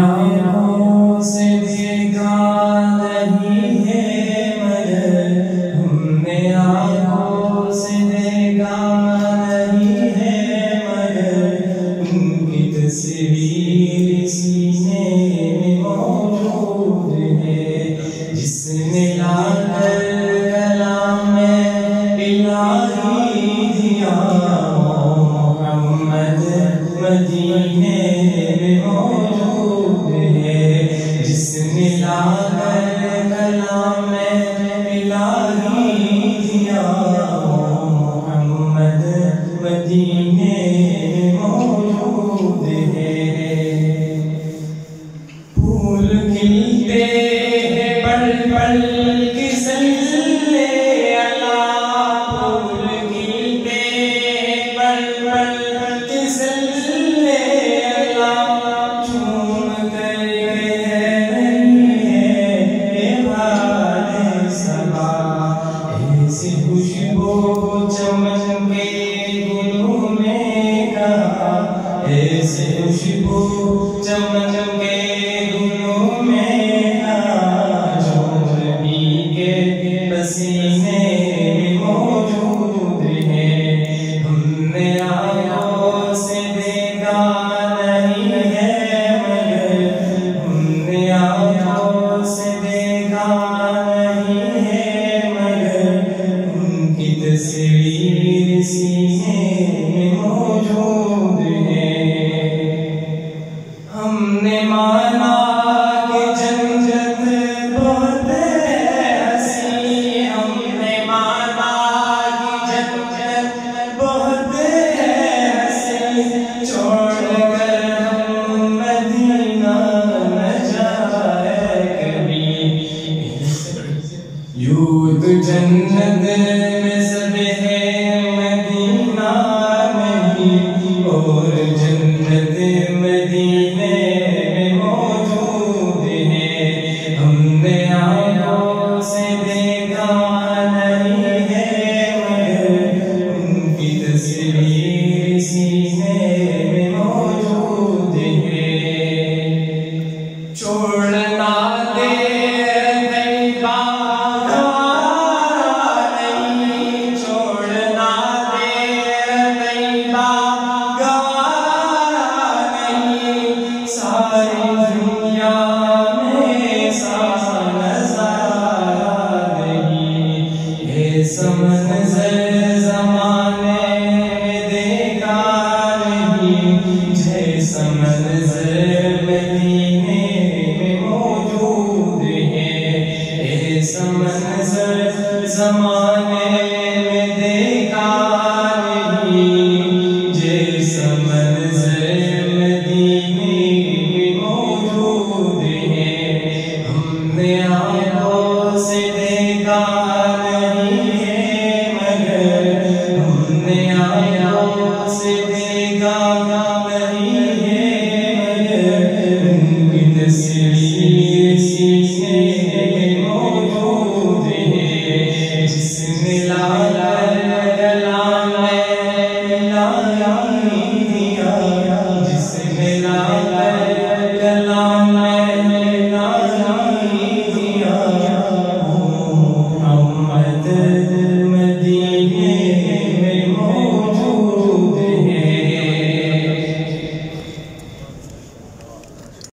आँखों से देखा नहीं है मगर हमने आँखों से देखा नहीं है मगर उनकी तस्वीर सीने में मौजूद है जिसने लाकर कलाम में इलाही दिया मोहम्मद मदीने में मौजूद है जिसने लाकर कलाम में इलाही दिया मोहम्मद मदीने में मौजूद है। फूल खिलते हैं पल पल की सल्ले अला फूल खिलते हैं पल पल की सल्ले अला झूम कर कह रही है भाने सबा ऐसी खुशबू चमके गुलों में कहा ऐसे खुशबू चमके गुलों में जो नबी के पसीने में मौजूद है। हमने आँखों से देखा नहीं है मगर हमने आँखों से देखा नहीं है मगर उनकी तस्वीर सीने में मौजूद है। हमने माना कि जन्नत बहुत हसी हमने माना कि जन्नत बहुत हसी छोड़कर हम मदीना न जाए कभी यूं तो जन्नत में सब है मदीना नहीं और जन्नत मदीने में मौजूद है। हमने आँखों से देखा नहीं है मगर उनकी तस्वीर सीने में मौजूद है। छोड़ना दे तैबा गवारा नहीं छोड़ना दे तैबा गवारा नहीं सारी दुनिया में सा नज़ारा नहीं ऐसा मंज़र ज़माने में देखा नहीं जैसा मंज़र मदीने में मौजूद है ऐसा मंज़र ज़माने में देखा नहीं जैसा मंज़र मदीने में मौजूद है। हमने आँखों से देखा नहीं है मगर हमने आँखों से देखा नहीं है मगर उनकी तस्वीर सीने